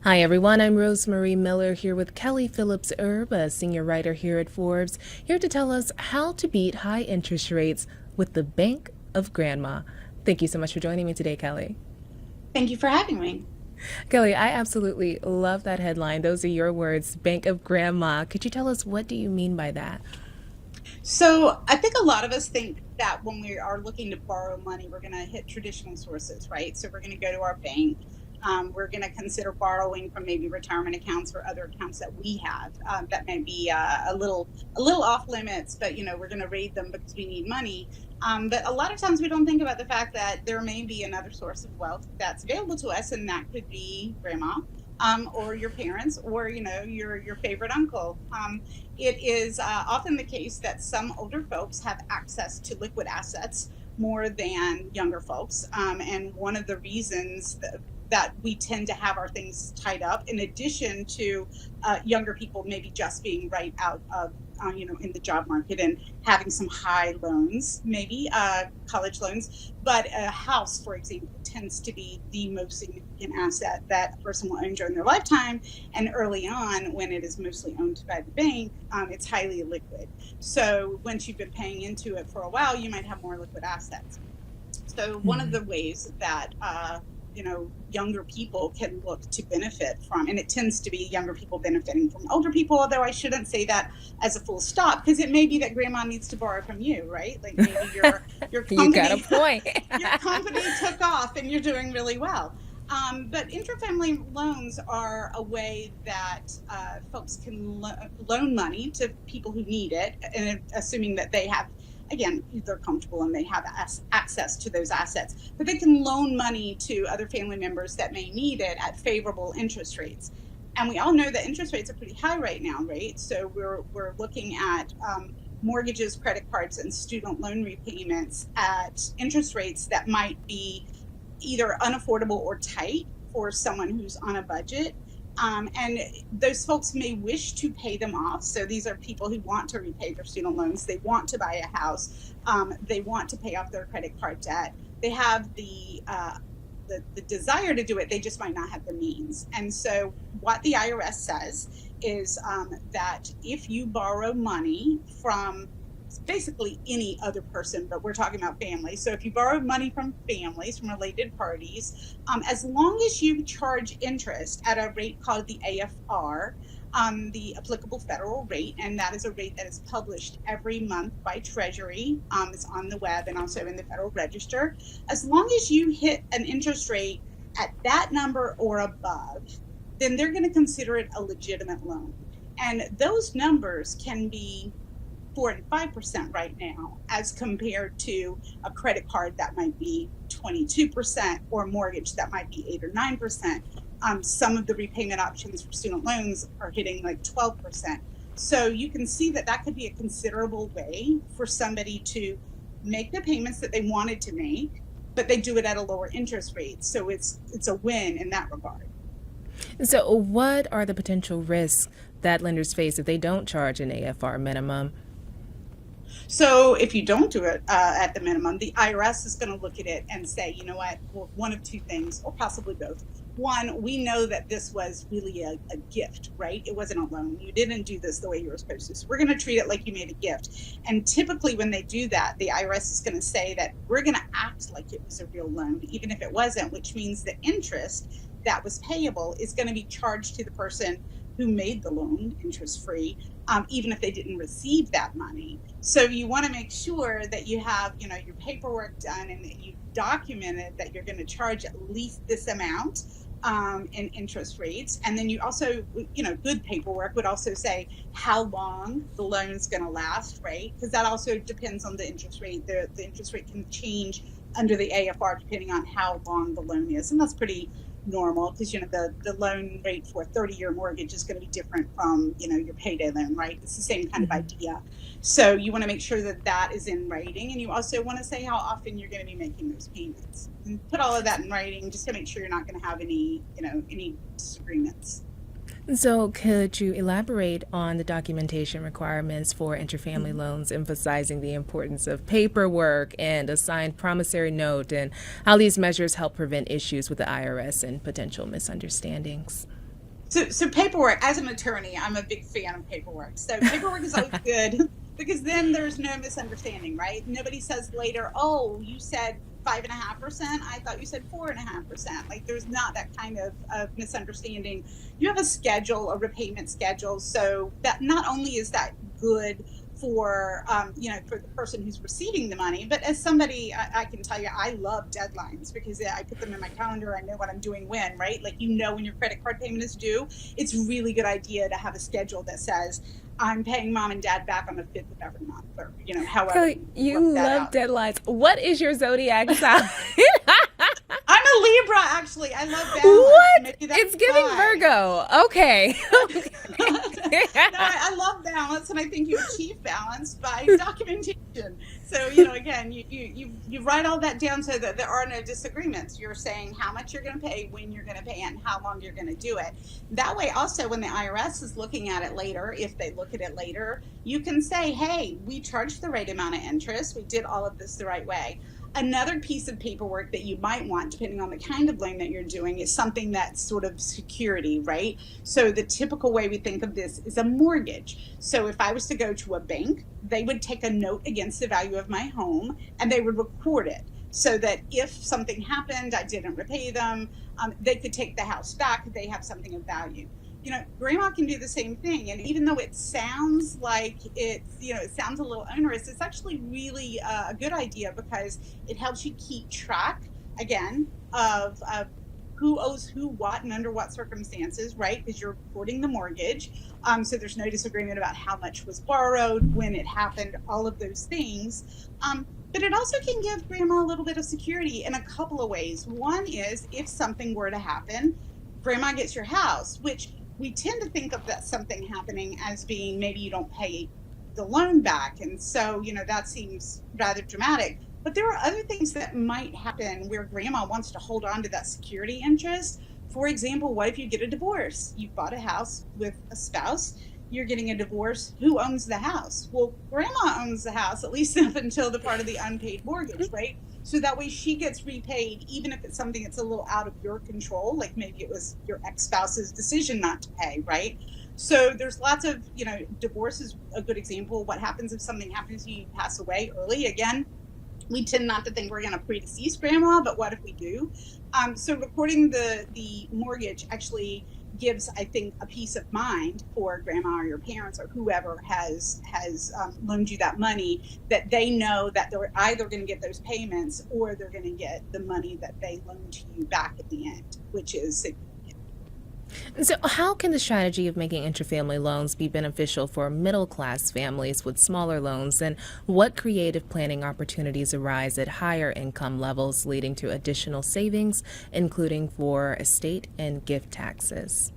Hi, everyone. I'm Rosemary Miller here with Kelly Phillips Erb, a senior writer here at Forbes, here to tell us how to beat high interest rates with the Bank of Grandma. Thank you so much for joining me today, Kelly. Thank you for having me. Kelly, I absolutely love that headline. Those are your words, Bank of Grandma. Could you tell us what do you mean by that? So, I think a lot of us think that when we are looking to borrow money, we're going to hit traditional sources, right? So, we're going to go to our bank. We're going to consider borrowing from maybe retirement accounts or other accounts that we have that may be a little off limits, but we're going to raid them because we need money. But a lot of times we don't think about the fact that there may be another source of wealth that's available to us, and that could be grandma. Or your parents, or your favorite uncle. It is often the case that some older folks have access to liquid assets more than younger folks. And one of the reasons that we tend to have our things tied up, in addition to younger people maybe just being right out of, in the job market and having some high loans, maybe college loans. But a house, for example, tends to be the most significant asset that a person will own during their lifetime. And early on, when it is mostly owned by the bank, it's highly liquid. So once you've been paying into it for a while, you might have more liquid assets. So one of the ways that younger people can look to benefit from, and it tends to be younger people benefiting from older people, although I shouldn't say that as a full stop, because it may be that grandma needs to borrow from you, right? Like maybe your You got a company point. your company took off and you're doing really well. But intrafamily loans are a way that folks can loan money to people who need it, and assuming that they have, again, they're comfortable and they have access to those assets. But they can loan money to other family members that may need it at favorable interest rates. And we all know that interest rates are pretty high right now, right? So we're looking at mortgages, credit cards, and student loan repayments at interest rates that might be either unaffordable or tight for someone who's on a budget. And those folks may wish to pay them off. So these are people who want to repay their student loans. They want to buy a house. They want to pay off their credit card debt. They have the desire to do it. They just might not have the means. And so what the IRS says is that if you borrow money from basically any other person, but we're talking about families. So if you borrow money from families, from related parties, as long as you charge interest at a rate called the AFR, the applicable federal rate, and that is a rate that is published every month by Treasury. It's on the web and also in the Federal Register. As long as you hit an interest rate at that number or above, then they're going to consider it a legitimate loan. And those numbers can be 4 and 5% right now, as compared to a credit card that might be 22%, or a mortgage that might be 8 or 9%. Some of the repayment options for student loans are hitting like 12%. So you can see that that could be a considerable way for somebody to make the payments that they wanted to make, but they do it at a lower interest rate. So it's a win in that regard. So, what are the potential risks that lenders face if they don't charge an AFR minimum? So if you don't do it at the minimum, the IRS is going to look at it and say, you know what, well, one of two things, or possibly both. One, we know that this was really a gift, right? It wasn't a loan. You didn't do this the way you were supposed to. So we're going to treat it like you made a gift. And typically when they do that, the IRS is going to say that we're going to act like it was a real loan, even if it wasn't, which means the interest that was payable is going to be charged to the person who made the loan interest-free, even if they didn't receive that money. So you want to make sure that you have, your paperwork done, and that you documented that you're going to charge at least this amount in interest rates. And then you also, good paperwork would also say how long the loan is going to last, right? Because that also depends on the interest rate. The interest rate can change under the AFR depending on how long the loan is, and that's pretty normal, because the loan rate for a 30-year mortgage is going to be different from your payday loan, right? It's the same kind of idea. So you want to make sure that that is in writing, and you also want to say how often you're going to be making those payments, and put all of that in writing just to make sure you're not going to have any disagreements. So, could you elaborate on the documentation requirements for interfamily loans, emphasizing the importance of paperwork and a signed promissory note, and how these measures help prevent issues with the IRS and potential misunderstandings? So paperwork, as an attorney, I'm a big fan of paperwork. So paperwork is always good because then there's no misunderstanding, right? Nobody says later, oh, you said 5.5%. I thought you said 4.5%. Like there's not that kind of misunderstanding. You have a schedule, a repayment schedule. So that not only is that good for for the person who's receiving the money, but as somebody, I can tell you, I love deadlines because I put them in my calendar. I know what I'm doing when, right? Like when your credit card payment is due. It's a really good idea to have a schedule that says I'm paying mom and dad back on the 5th of every month, or however Kelly, you work that love out. deadlines. What is your zodiac sign? I'm a Libra, actually. I love balance. What? Maybe that's It's giving why. Virgo. Okay. No, I love balance, and I think you achieve balance by documentation. So, again, you write all that down so that there are no disagreements. You're saying how much you're going to pay, when you're going to pay it, and how long you're going to do it. That way, also, when the IRS is looking at it later, if they look at it later, you can say, hey, we charged the right amount of interest. We did all of this the right way. Another piece of paperwork that you might want, depending on the kind of loan that you're doing, is something that's sort of security, right? So the typical way we think of this is a mortgage. So if I was to go to a bank, they would take a note against the value of my home and they would record it so that if something happened, I didn't repay them, they could take the house back. They have something of value. Grandma can do the same thing. And even though it sounds like it sounds a little onerous, it's actually really a good idea because it helps you keep track, again, of who owes who what and under what circumstances, right? Because you're reporting the mortgage. So there's no disagreement about how much was borrowed, when it happened, all of those things. But it also can give grandma a little bit of security in a couple of ways. One is if something were to happen, grandma gets your house, which we tend to think of that something happening as being maybe you don't pay the loan back. And so, that seems rather dramatic. But there are other things that might happen where grandma wants to hold on to that security interest. For example, what if you get a divorce? You bought a house with a spouse, you're getting a divorce. Who owns the house? Well, grandma owns the house, at least up until the part of the unpaid mortgage, right? So that way she gets repaid, even if it's something that's a little out of your control, like maybe it was your ex-spouse's decision not to pay, right? So there's lots of, divorce is a good example. What happens if something happens to you pass away early? Again, we tend not to think we're going to predecease grandma, but what if we do? So recording the mortgage actually gives, I think, a peace of mind for grandma or your parents or whoever has loaned you that money, that they know that they're either going to get those payments or they're going to get the money that they loaned to you back at the end, which is significant. So, how can the strategy of making intrafamily loans be beneficial for middle class families with smaller loans? And what creative planning opportunities arise at higher income levels, leading to additional savings, including for estate and gift taxes?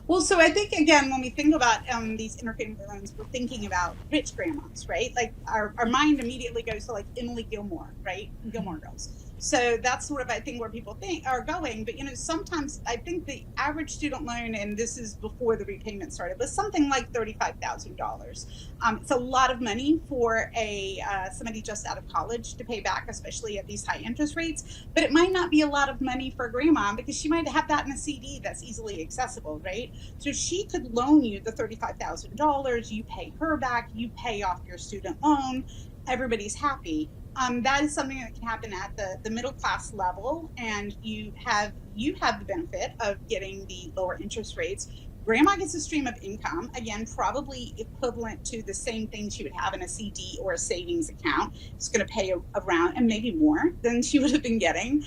Well, so I think, again, when we think about these interfamily loans, we're thinking about rich grandmas, right? Like our mind immediately goes to like Emily Gilmore, right? Gilmore Girls. So that's sort of, I think, where people think are going. But, sometimes I think the average student loan, and this is before the repayment started, was something like $35,000. It's a lot of money for somebody just out of college to pay back, especially at these high interest rates. But it might not be a lot of money for grandma because she might have that in a CD that's easily accessible, right? So she could loan you the $35,000. You pay her back. You pay off your student loan. Everybody's happy. That is something that can happen at the middle class level, and you have the benefit of getting the lower interest rates. Grandma gets a stream of income, again, probably equivalent to the same thing she would have in a CD or a savings account. It's going to pay around, and maybe more than she would have been getting.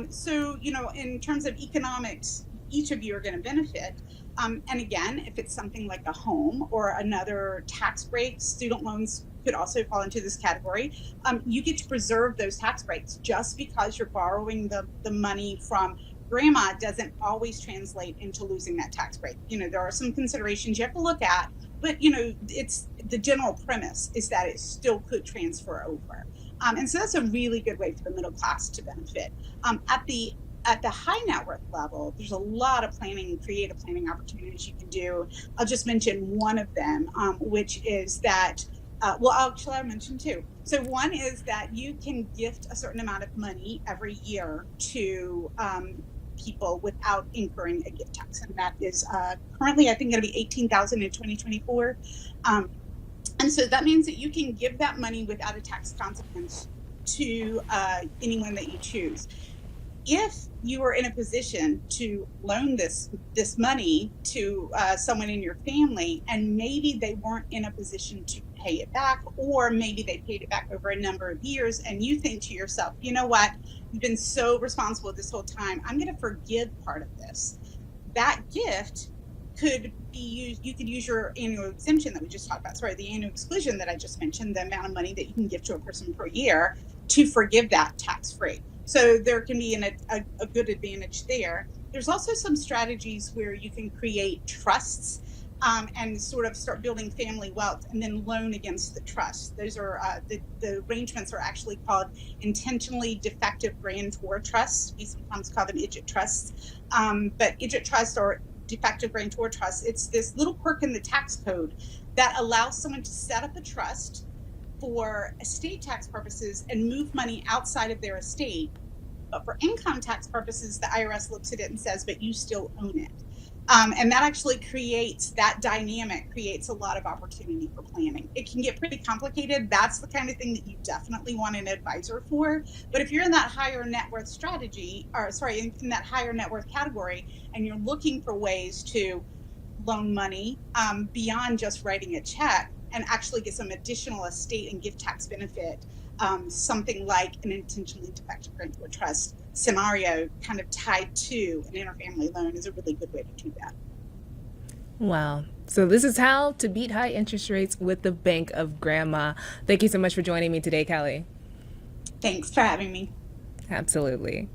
So, in terms of economics, each of you are going to benefit. And again, if it's something like a home or another tax break, student loans could also fall into this category. You get to preserve those tax breaks. Just because you're borrowing the money from grandma doesn't always translate into losing that tax break. There are some considerations you have to look at, but it's the general premise is that it still could transfer over. And so that's a really good way for the middle class to benefit. At the high net worth level, there's a lot of creative planning opportunities you can do. I'll just mention one of them, which is that, I'll mention two. So one is that you can gift a certain amount of money every year to people without incurring a gift tax. And that is currently, I think, going to be $18,000 in 2024. And so that means that you can give that money without a tax consequence to anyone that you choose. If you are in a position to loan this money to someone in your family, and maybe they weren't in a position to pay it back, or maybe they paid it back over a number of years, and you think to yourself, you know what, you've been so responsible this whole time, I'm going to forgive part of this. That gift could be used, you could use your annual exemption that we just talked about, the annual exclusion that I just mentioned, the amount of money that you can give to a person per year, to forgive that tax-free. So there can be a good advantage there. There's also some strategies where you can create trusts and sort of start building family wealth and then loan against the trust. Those are the arrangements are actually called intentionally defective grantor trusts. We sometimes call them IDGIT trusts. But IDGIT trusts or defective grantor trusts, it's this little quirk in the tax code that allows someone to set up a trust for estate tax purposes and move money outside of their estate. But for income tax purposes, the IRS looks at it and says, but you still own it. And that actually creates a lot of opportunity for planning. It can get pretty complicated. That's the kind of thing that you definitely want an advisor for. But if you're in that higher net worth in that higher net worth category, and you're looking for ways to loan money beyond just writing a check and actually get some additional estate and gift tax benefit, something like an intentionally defective grantor trust scenario kind of tied to an interfamily loan is a really good way to do that. Wow. So this is how to beat high interest rates with the Bank of Grandma. Thank you so much for joining me today, Kelly. Thanks for having me. Absolutely.